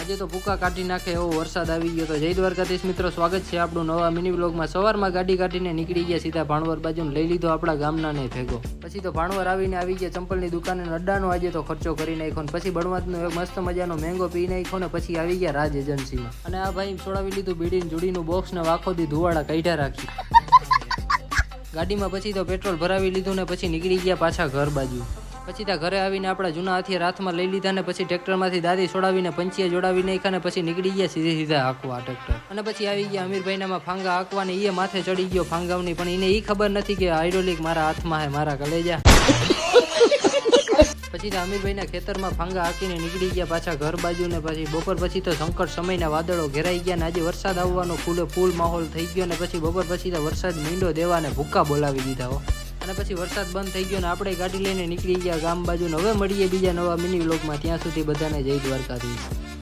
આજે તો ભૂકા કાઢી નાખે એવો વરસાદ આવી ગયો. તો જય દ્વારકાધીશ મિત્રો, સ્વાગત છે આપણું નવા મિની વ્લોગમાં. સવારમાં ગાડી કાઢીને નીકળી ગયા સીધા ભાણવર બાજુ, લઈ લીધો આપણા ગામના ને ભેગો. પછી તો ભાણવર આવીને આવી ગયા ચંપલની દુકાને, અડ્ડાનો આજે તો ખર્ચો કરી નાખ્યો ને પછી બળવાતનો એક મસ્ત મજાનો મેંગો પી નાખ્યો ને પછી આવી ગયા રાજ એજન્સીમાં. અને આ ભાઈ છોડાવી લીધું બીડીને જુડીનું બોક્સ ને આખો દી ધુવાડા કાઢ્યા રાખી ગાડીમાં. પછી તો પેટ્રોલ ભરાવી લીધું ને પછી નીકળી ગયા પાછા ઘર બાજુ. પછી ત્યાં ઘરે આવીને આપણા જૂના હથિયાર હાથમાં લઈ લીધા ને પછી ટ્રેક્ટરમાંથી દાદી છોડાવીને પંચીએ જોડાવી નાખ્યા ને પછી નીકળી ગયા સીધા હાંકવા ટ્રેક્ટર. અને પછી આવી ગયા અમીરભાઈનામાં ફાંગા હાંકવાની. એ માથે ચડી ગયો ફાંગાવની, પણ એને એ ખબર નથી કે હાઇડ્રોલિક મારા હાથમાં હે, મારા કલેજા. પછી તો અમીરભાઈના ખેતરમાં ફાંગા હાંકીને નીકળી ગયા પાછા ઘર બાજુ ને પછી બપોર પછી તો સંકટ સમયના વાદળો ઘેરાઈ ગયા ને આજે વરસાદ આવવાનો ફૂલ માહોલ થઈ ગયો ને પછી બપોર પછી તો વરસાદ મીંડો દેવા ને ભૂક્કા બોલાવી દીધા હો. અને પછી વરસાદ બંધ થઈ ગયો ને આપણે ગાડી લઈને નીકળી ગયા ગામ બાજુ. હવે મળીએ બીજા નવા મિની વ્લોગમાં. ત્યાં સુધી બધાને જય દ્વારકાધીશ.